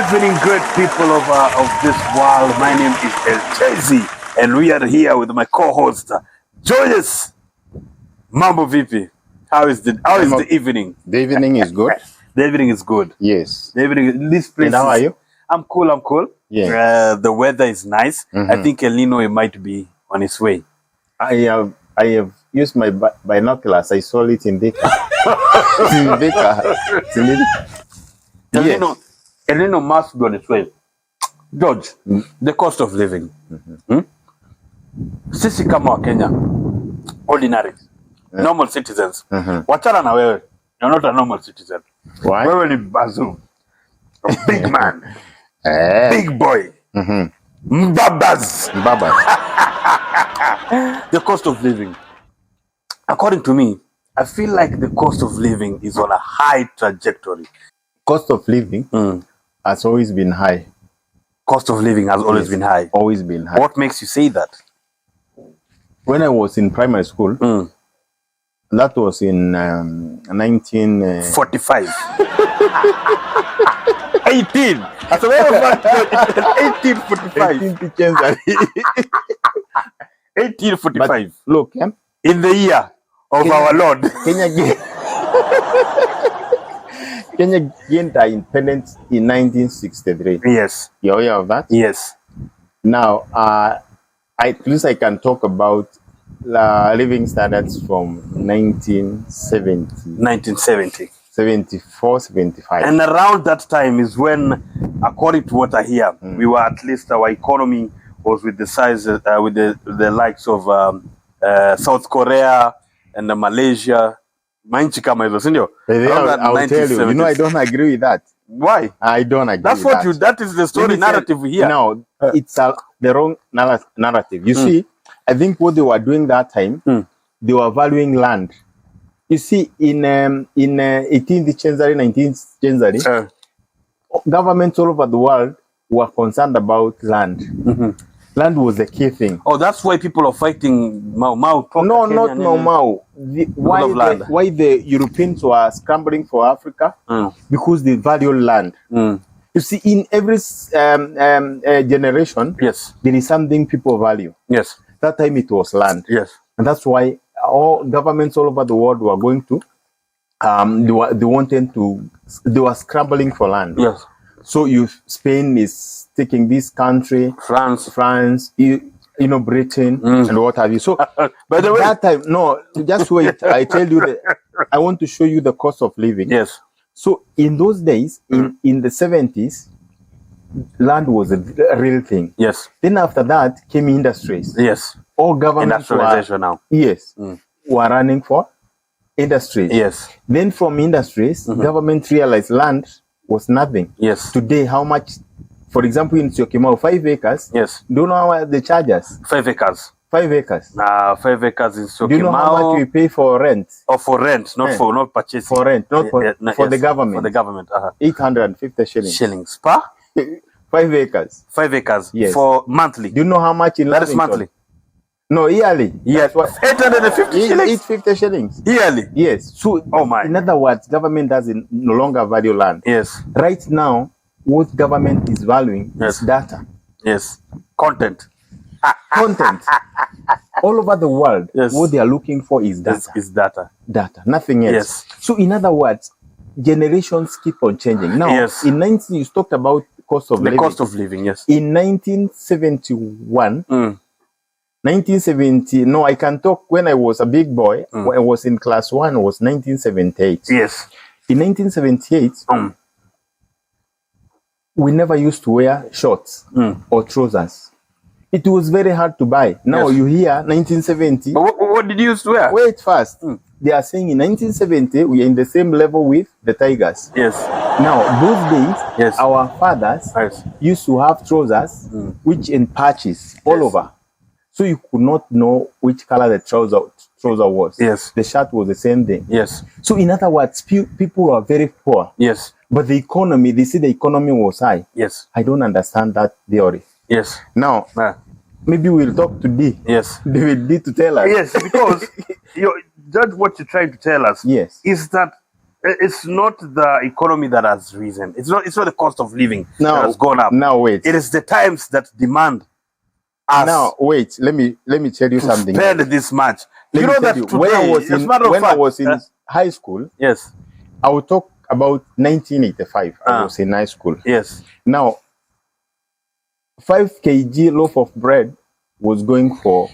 evening, great people of this world. My name is Eltezzy, and we are here with my co-host, Georgez. Mambo vipi? How is the evening? The evening is good. The evening is good. Yes. The evening. This place. And how are you? I'm cool. Yeah. The weather is nice. I think El Nino might be on its way. I have used my binoculars. I saw it in Deka. El Nino must be on its way. George, the cost of living. Sisi kama wa Kenya, ordinaries, normal citizens. Wachana na wewe. You're not a normal citizen. Why? Wewe ni bazoo. A big man. Big boy. Mbabas. The cost of living. According to me, I feel like the cost of living is on a high trajectory. Cost of living has always been high. Cost of living has always been high. Always been high. What makes you say that? When I was in primary school, that was in 1945. 18. As a matter of fact, 1845. 1845. Look, in the year of our Lord. Kenya gained our independence in 1963. Yes. You're aware of that? Yes. Now, at least I can talk about living standards from 1970. 74, 75. And around that time is when, according to what I hear, we were at least, our economy was with the size, with the likes of South Korea and Malaysia. Manchi kama hizo, si ndio? I'll tell you, I don't agree with that. Why? I don't agree That's with what that is the story narrative here. No, it's the wrong narrative. You see, I think what they were doing that time, they were valuing land. You see, in 18th century, 19th century, governments all over the world were concerned about land. Land was the key thing. Oh, that's why people are fighting Mau. No, not Mau. Why the Europeans were scrambling for Africa? Because they value land. You see, in every generation, yes, there is something people value. Yes. That time it was land. Yes. And that's why all governments all over the world were going to, they were scrambling for land. Yes. So Spain is taking this country, France, Britain, and what have you. So by the way, that time, no, just wait. I tell you I want to show you the cost of living. Yes. So in those days, in the 70s, land was a real thing. Yes. Then after that came industries. Yes. All governments now. Yes. Were running for industries. Yes. Then from industries, government realized land was nothing. Yes. Today, how much, for example, in Syokimau, 5 acres. Yes. Do you know how much they charge us? 5 acres. 5 acres. 5 acres in Syokimau. Do you know how much we pay for rent? Oh, for rent, not purchase. For rent, not for the government. For the government. 850 shillings. Shillings per? 5 acres. 5 acres. Yes. For monthly. Do you know how much in That is monthly. No, yearly. Yes. 850 shillings. 850 shillings. Yearly. Yes. So, in other words, government doesn't no longer value land. Yes. Right now, what government is valuing is data. Yes. Content. All over the world, what they are looking for is data. Is data. Data. Nothing else. Yes. So, in other words, generations keep on changing. Now, in you talked about cost of living. The cost of living, yes. In 1971, 1970, no, I can talk when I was a big boy, when I was in class 1, it was 1978. Yes. In 1978, we never used to wear shorts or trousers. It was very hard to buy. Now you hear 1970. But what did you used to wear? Wait first. They are saying in 1970, we are in the same level with the Tigers. Yes. Now, those days, our fathers used to have trousers, which in patches all over. So you could not know which color the trouser was. Yes. The shirt was the same thing. Yes. So in other words, people were very poor. Yes. But the economy, they see the economy was high. Yes. I don't understand that theory. Yes. Now, maybe we'll talk to D. Yes. David D to tell us. Yes, because that's what you're trying to tell us. Yes. Is that It's not the economy that has risen. It's not the cost of living that Now, has gone up. now wait. It is the times that demand us Now wait. Let me tell you to something. spend this much. Let You me know tell that you, today, when I was in fact, high school, yes, I will talk about 1985. I was in high school. yes, Now, 5 kg loaf of bread was going for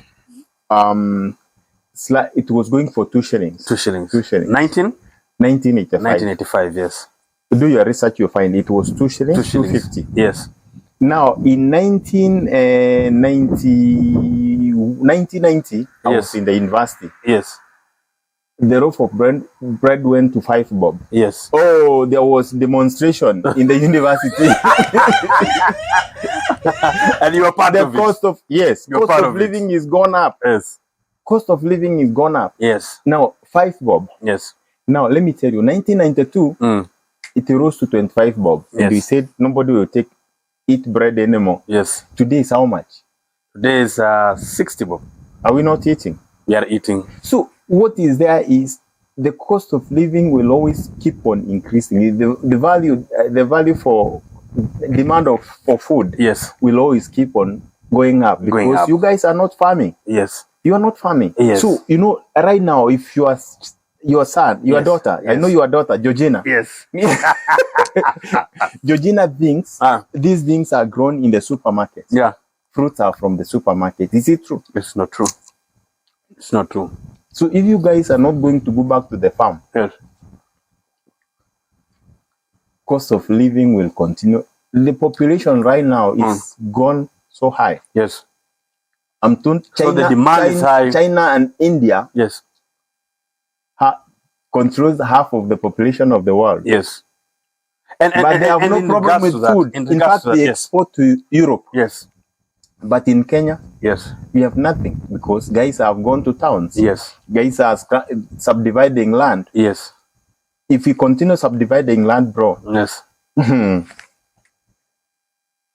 it was going for 2 shillings. 2 shillings. 2 shillings. 1985. 1985. Yes. Do your research, you'll find it was 2 shillings. 2 shillings. 2.50. Yes. Now, in 1990, I Yes. was in the university. Yes. The loaf of bread went to 5 bob. Yes. Oh, there was demonstration in the university. And you are part The of cost it. of cost part of of living is gone up. Yes. Cost of living is gone up. Yes. Now 5 bob. Yes. Now let me tell you, 1992 it rose to 25 bob. Yes. And we said nobody will eat bread anymore. Yes. Today is how much? Today is 60 bob. Are we not eating? We are eating. So what is there is the cost of living will always keep on increasing. The value for demand for food, yes, will always keep on going up because you guys are not farming. Yes, you are not farming. Yes. So you know right now, if your son, your yes. daughter, yes. I know your daughter, Georgina. Yes. Georgina thinks these things are grown in the supermarket. Yeah, fruits are from the supermarket. Is it true? It's not true. It's not true. So if you guys are not going to go back to the farm, yes, cost of living will continue. The population right now is gone so high. Yes. I'm told China, so the demand is high. China and India, yes, controls half of the population of the world. Yes. But they have no problem with food. In fact, they export to Europe. Yes. But in Kenya, yes, we have nothing because guys have gone to towns. Yes. Guys are subdividing land. Yes. If we continue subdividing land, bro. Yes.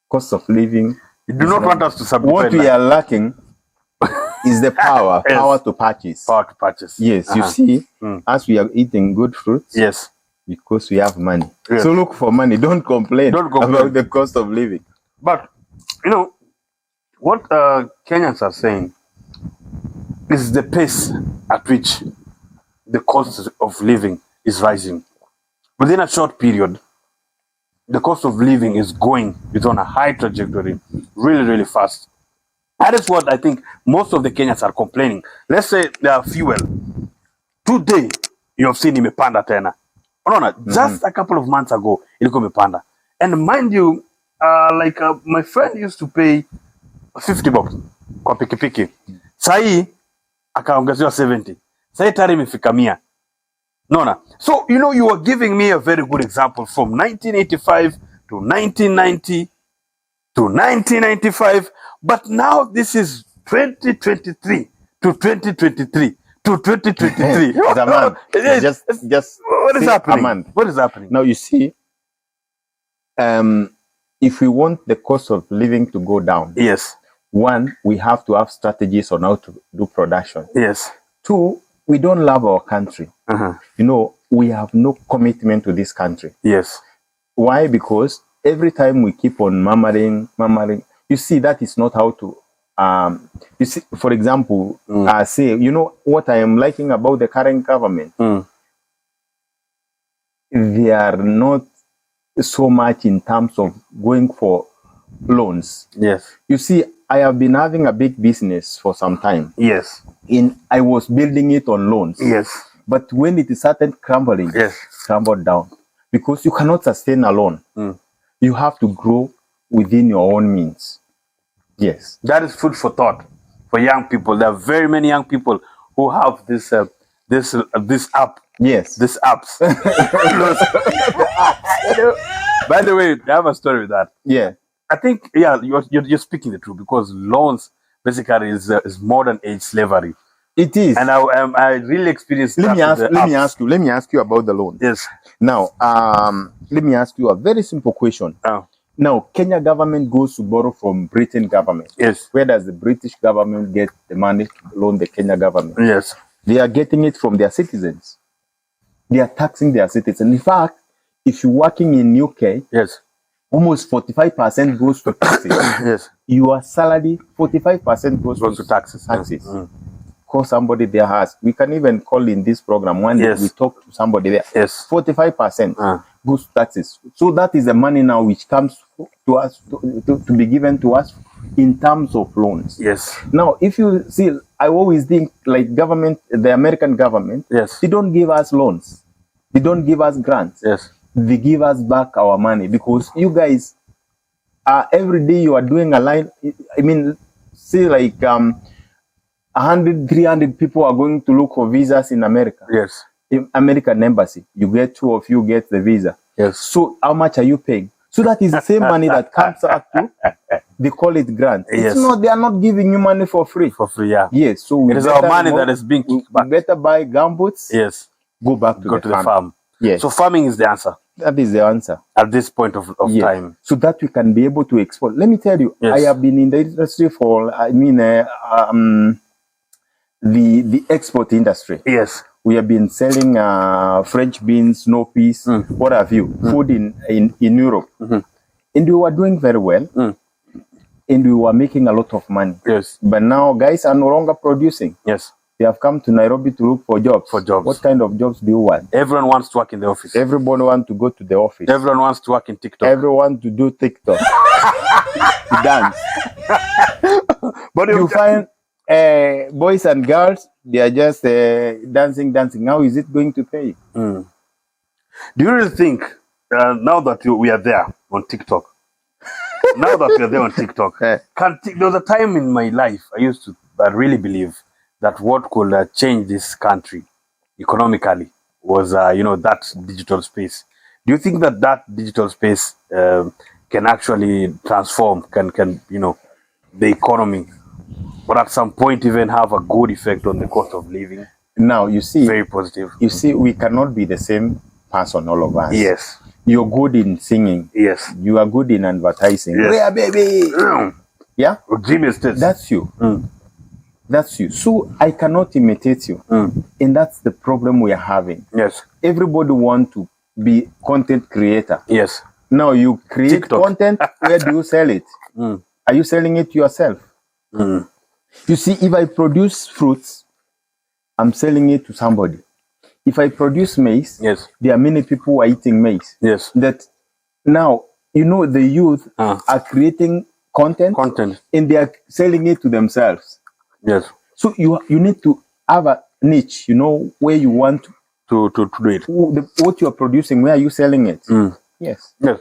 Cost of living. You do not want us to subdivide what we are lacking is the power. Yes. Power to purchase. Power to purchase. Yes. You see, as we are eating good fruits. Yes. Because we have money. Yes. So look for money. Don't complain about the cost of living. But, you know, what Kenyans are saying is the pace at which the cost of living is rising. Within a short period, the cost of living is on a high trajectory, really, really fast. That is what I think most of the Kenyans are complaining. Let's say fuel. Today, you have seen imepanda tena. Just a couple of months ago, ilikuwa imepanda. And mind you, my friend used to pay 50 bob kwa pikipiki. Sahi akaongezewa 70. Sahi tayari imefika 100. So you are giving me a very good example from 1985 to 1990 to 1995, but now this is 2023 to 2023 to 2023. just what is happening? What is happening? Now you see, if we want the cost of living to go down, yes, one, we have to have strategies on how to do production. Yes. Two, we don't love our country. We have no commitment to this country. Yes. Why? Because every time we keep on murmuring, you see, that is not how to, you see, for example, say, what I am liking about the current government, they are not so much in terms of going for loans. Yes. You see, I have been having a big business for some time. Yes. I was building it on loans. Yes. But when it started crumbling, crumbled down. Because you cannot sustain alone. You have to grow within your own means. Yes. That is food for thought for young people. There are very many young people who have this app. Yes. This apps. By the way, I have a story with that. Yeah. I think, you're speaking the truth, because loans basically is modern age slavery. It is. And I really experienced let me ask you about the loan. Yes. Now, let me ask you a very simple question. Now, Kenya government goes to borrow from Britain government. Yes. Where does the British government get the money to loan the Kenya government? Yes. They are getting it from their citizens. They are taxing their citizens. In fact, if you're working in UK, yes, almost 45% goes to taxes. yes, Your salary, 45% goes to taxes. Taxes. Call somebody there has. We can even call in this program one day. We talk to somebody there. Yes. 45% goes to taxes. So that is the money now which comes to us to be given to us in terms of loans. Yes. Now, if you see, I always think like government, the American government, yes, they don't give us loans. They don't give us grants. Yes. They give us back our money because you guys every day you are doing a line. I mean, see like 100, 300 people are going to look for visas in America. Yes. In American embassy, you get 2 of you get the visa. Yes. So how much are you paying? So that is the same money that comes out to, they call it grant. Yes. It's not, they are not giving you money for free. For free, yeah. Yes. So it is our money that is being kicked back. We better buy gumboots. Yes. Go back to the farm. Yes. So farming is the answer. That is the answer. At this point of time. So that we can be able to export. Let me tell you, I have been in the industry for, the export industry. Yes. We have been selling French beans, snow peas, what have you, food in Europe. And we were doing very well. And we were making a lot of money. Yes. But now guys are no longer producing. Yes. They have come to Nairobi to look for jobs. What kind of jobs do you want? Everyone wants to work in the office. Everybody wants to go to the office. Everyone wants to work in TikTok. Everyone to do TikTok. To dance. But you find boys and girls, they are just dancing. How is it going to pay? Do you really think, now that we are there on TikTok, there was a time in my life I used to really believe that what could change this country economically was, that digital space. Do you think that digital space can actually transform, the economy, or at some point even have a good effect on the cost of living? Now, you see, very positive. You see, we cannot be the same person, all of us. Yes. You're good in singing. Yes. You are good in advertising. Yes. Yeah, baby. Yeah? That's you. That's you. So I cannot imitate you. And that's the problem we are having. Yes. Everybody wants to be content creator. Yes. Now you create TikTok. Content, where do you sell it? Are you selling it yourself? You see, if I produce fruits, I'm selling it to somebody. If I produce maize, yes, there are many people who are eating maize. Yes. That now, the youth are creating content and they are selling it to themselves. Yes. So you need to have a niche, where you want to do it. What you are producing, where are you selling it? Yes. Yes.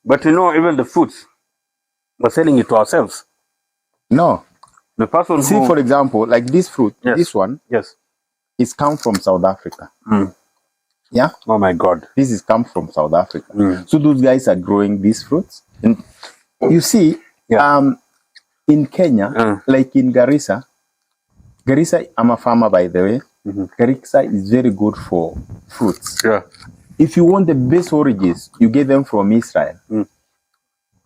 But even the fruits, we're selling it to ourselves. No. The person for example, like this fruit, this one, yes, is come from South Africa. Yeah? Oh my God. This is come from South Africa. So those guys are growing these fruits. And you see, in Kenya, like in Garissa, I'm a farmer, by the way. Garissa is very good for fruits. Yeah. If you want the best oranges, you get them from Israel.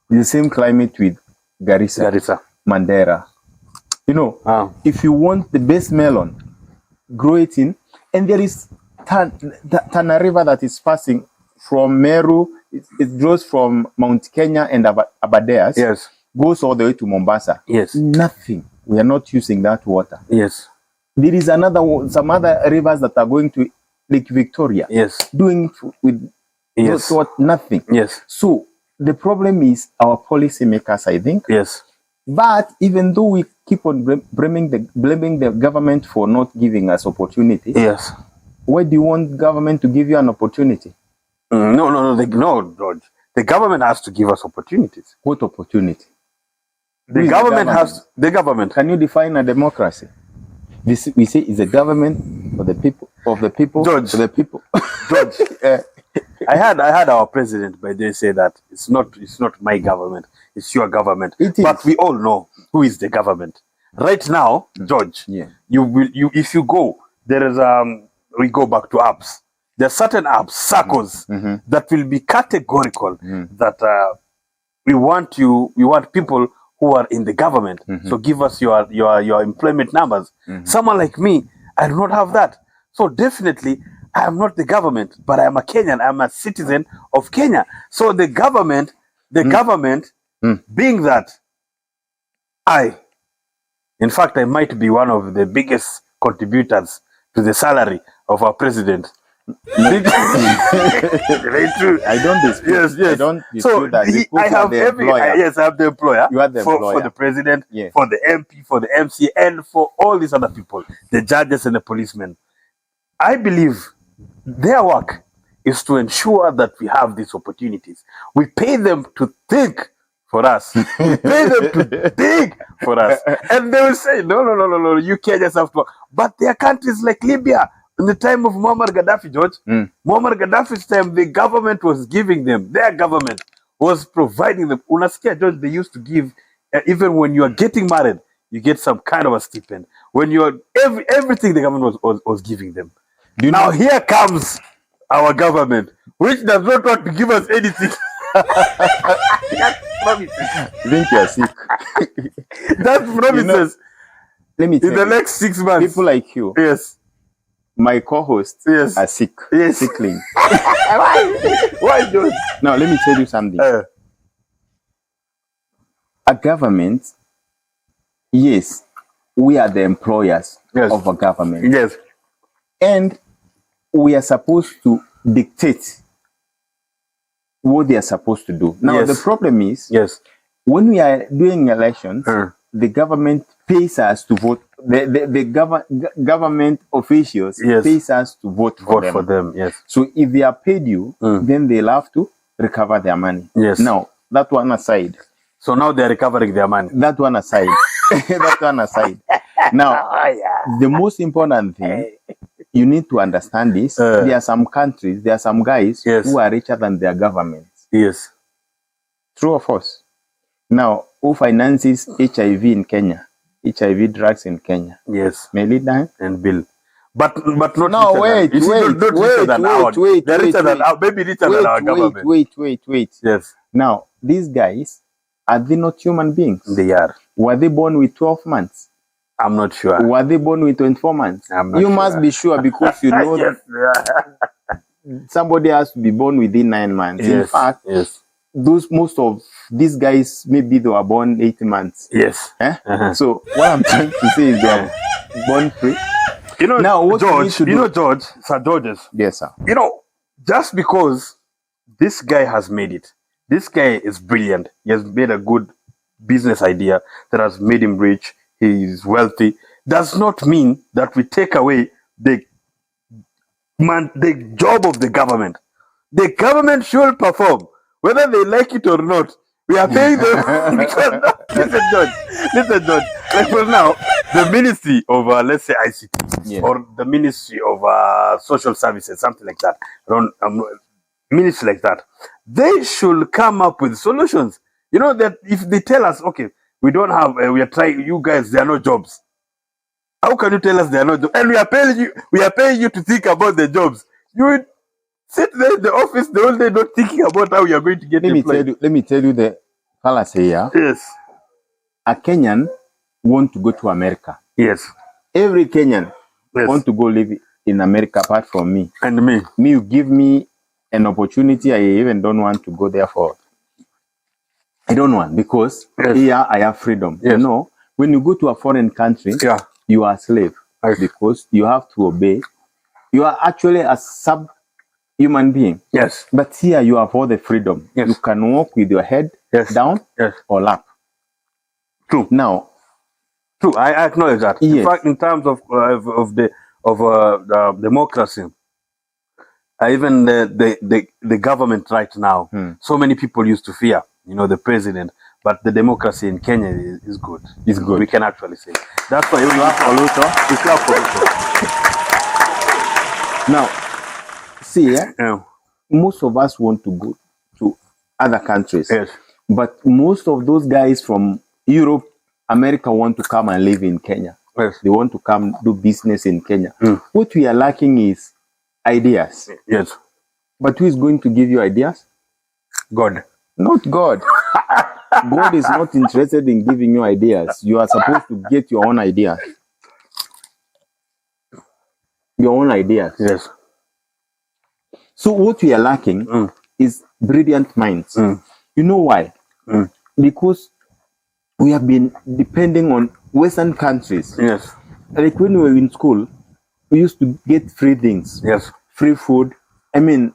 The same climate with Garissa. Mandera. If you want the best melon, grow it in. And there is Tana River that is passing from Meru. It grows from Mount Kenya and Aberdares. Yes. Goes all the way to Mombasa. Yes. Nothing. We are not using that water. Yes. There is some other rivers that are going to Lake Victoria. Yes. Doing with nothing. Yes. So the problem is our policymakers, I think. Yes. But even though we keep on blaming the government for not giving us opportunity. Yes. Why do you want government to give you an opportunity? No, George. The government has to give us opportunities. What opportunity? The government. Can you define a democracy? We say it's a government for the people, of the people, George, for the people. George, I had our president, but they say that it's not my government, it's your government. It is. But we all know who is the government. Right now, George, if you go, there is we go back to apps. There are certain apps, circles, that will be categorical that we want people who are in the government. So give us your employment numbers. Someone like me, I do not have that. So definitely I am not the government, but I am a Kenyan. I am a citizen of Kenya. So the government, being that in fact, I might be one of the biggest contributors to the salary of our president. Very true. I don't dispute. Yes, yes. I don't dispute So that. I have I have the employer. You are the employer. For the president, Yes. for the MP, for the MC, and for all these other people, the judges and the policemen. I believe their work is to ensure that we have these opportunities. We pay them to think for us. We pay them to think for us. And they will say, no, you can't just have to. But there are countries like Libya, in the time of Muammar Gaddafi, George, Muammar Gaddafi's time, the government was giving them, their government was providing them. Unasikia, George, they used to give, even when you are getting married, you get some kind of a stipend. When you are, everything the government was giving them. Now here comes our government, which does not want to give us anything. I think you are sick. That promises. Let me tell in the next 6 months. People like you. Yes. My co-hosts are sick. Yes. Sickling. Why, George? Now, let me tell you something. A government, yes, we are the employers of a government. Yes. And we are supposed to dictate what they are supposed to do. Now, the problem is, when we are doing elections, the government pays us to vote. The government officials pays us to vote for them. Yes. So if they are paid you, then they'll have to recover their money. Yes. Now, that one aside. So now they're recovering their money. That one aside. That one aside. Now, the most important thing you need to understand is there are some countries, there are some guys who are richer than their governments. Yes. True or false? Now, who finances HIV in Kenya? HIV drugs in Kenya. Yes. Melida and Bill. But not no, wait. Maybe richer than our government. Wait. Yes. Now, these guys, are they not human beings? They are. Were they born with 12 months? I'm not sure. Were they born with 24 months? I'm not you sure. must be sure because you know that somebody has to be born within 9 months. Yes. In fact, most of these guys, maybe they were born 8 months. Yes. So what I'm trying to say is they are born free. You know, now, what George, Sir Georgez. Yes, sir. You know, just because this guy has made it, this guy is brilliant. He has made a good business idea that has made him rich. He is wealthy. Does not mean that we take away the job of the government. The government should perform, whether they like it or not. We are paying them. Listen, George. Like for now, the Ministry of, let's say, ICT, or the Ministry of Social Services, something like that, ministry like that, they should come up with solutions. You know, that if they tell us, okay, we don't have, we are trying, you guys, there are no jobs. How can you tell us there are no jobs? And we are paying you to think about the jobs. You would sit there in the office the whole day not thinking about how you are going to get employed. Let me tell you the fallacy here. Yes. A Kenyan want to go to America. Yes. Every Kenyan want to go live in America apart from me. And me. Me, you give me an opportunity I even don't want to go there for. I don't want, because here I have freedom. You know, when you go to a foreign country, you are a slave because you have to obey. You are actually a sub-human being. Yes. But here you have all the freedom. Yes. You can walk with your head down or up. True. Now, true. I acknowledge that. Yes. In fact, in terms of democracy, even the government right now, so many people used to fear, you know, the president. But the democracy in Kenya is good. It's good. We can actually say. That's why we clap for Now, see, most of us want to go to other countries. Yes. But most of those guys from Europe, America want to come and live in Kenya. Yes. They want to come do business in Kenya. What we are lacking is ideas. Yes. But who is going to give you ideas? God. Not God. God is not interested in giving you ideas. You are supposed to get your own ideas. Your own ideas. Yes. So what we are lacking is brilliant minds. You know why? Because we have been depending on Western countries. Yes. Like when we were in school, we used to get free things. Yes. Free food. I mean,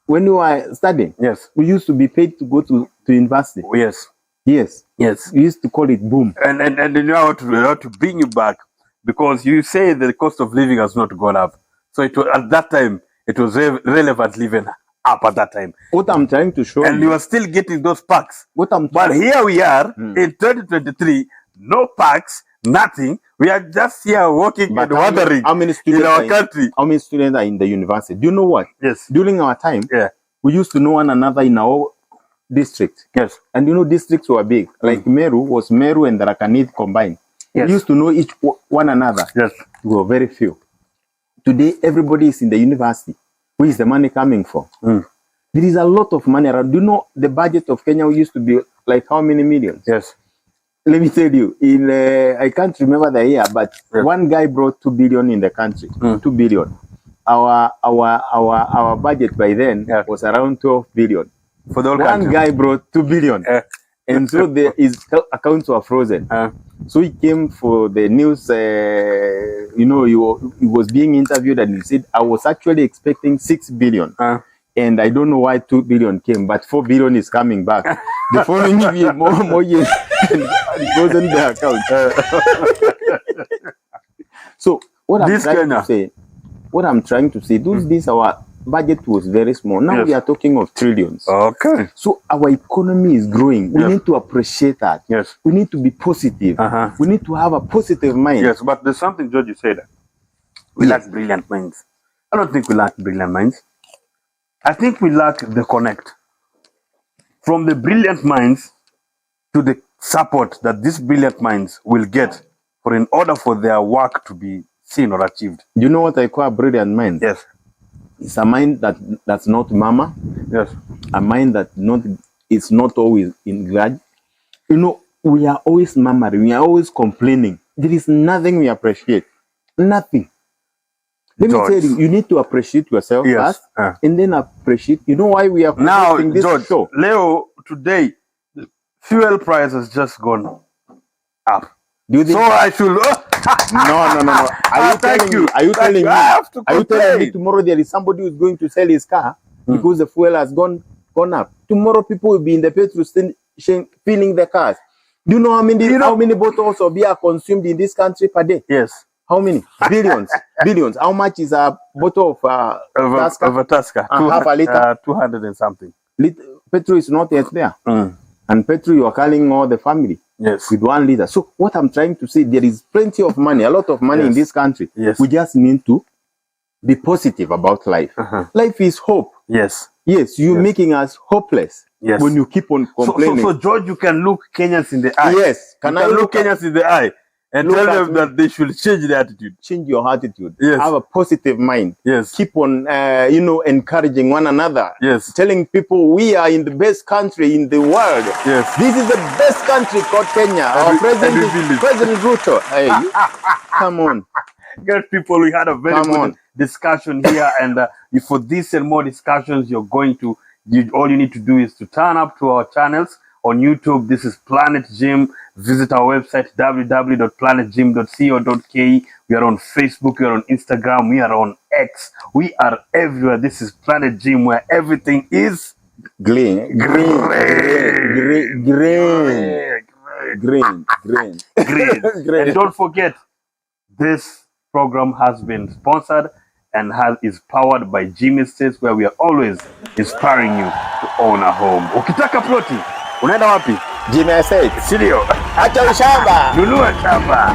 when you were studying, yes, we used to be paid to go to university. Yes. Yes. Yes. We used to call it boom. And you know how to bring you back, because you say the cost of living has not gone up. So it was, at that time, it was relevant living up at that time. What I'm trying to show and you are still getting those packs. But here we are in 2023, no packs, nothing. We are just here walking and wandering in our country. How many students are in the university? Do you know what? Yes. During our time, we used to know one another in our district. Yes. And you know, districts were big. Like Meru was Meru and Rakanid combined. Yes. We used to know one another. Yes. We were very few. Today, everybody is in the university. Where is the money coming from? There is a lot of money around. Do you know the budget of Kenya used to be like how many millions? Yes. Let me tell you, in I can't remember the year, but one guy brought 2 billion in the country. 2 billion. Our budget by then was around 12 billion. For the whole one country. Guy brought 2 billion. And so his accounts were frozen. So he came for the news, you know, he was being interviewed and he said, I was actually expecting 6 billion. And I don't know why 2 billion came, but 4 billion is coming back. The following year, more years, it wasn't the account. So what I'm trying to say, those days our budget was very small. Now we are talking of trillions. Okay. So our economy is growing. We need to appreciate that. Yes. We need to be positive. We need to have a positive mind. Yes, but there's something George you said. We lack brilliant minds. I don't think we lack brilliant minds. I think we lack the connect from the brilliant minds to the support that these brilliant minds will get for in order for their work to be seen or achieved. Do you know what I call a brilliant mind? Yes. It's a mind that's not mama. Yes. A mind that is not always in grudge. You know, we are always murmuring. We are always complaining. There is nothing we appreciate. Nothing. Let me tell you, you need to appreciate yourself first, and then appreciate. You know why we are now, this George, show? Leo, today, the fuel price has just gone up. Do you think so I should? No. Are you telling me tomorrow there is somebody who's going to sell his car because the fuel has gone up? Tomorrow people will be in the petrol station filling the cars. Do you know how many bottles of beer are consumed in this country per day? Yes. How many? Billions. Billions. How much is a bottle of Tusker? Of a Tusker. Half a liter? 200 and something. Petrol is not yet there. And petrol, you are calling all the family. Yes. With 1 liter. So what I'm trying to say, there is plenty of money, a lot of money in this country. Yes. We just need to be positive about life. Life is hope. Yes. Yes, you're making us hopeless. Yes. When you keep on complaining. So George, you can look Kenyans in the eye. Yes. Can I look Kenyans in the eye and tell them that they should change their attitude? Change your attitude. Yes. Have a positive mind. Yes. Keep on, encouraging one another. Yes. Telling people we are in the best country in the world. Yes. This is the best country called Kenya. Our president is President Ruto. Hey, come on. Good people, we had a very good discussion here, and for this and more discussions, all you need to do is to turn up to our channels on YouTube. This is Planet Gym. Visit our website www.planetgym.co.ke. We are on Facebook, we are on Instagram, we are on X. We are everywhere. This is Planet Gym, where everything is green. And don't forget, this program has been sponsored and is powered by Gym Estates, where we are always inspiring you to own a home. Ukitaka ploti, unaenda wapi? Gym Estates. Studio. Acha ushamba. Nunua shamba.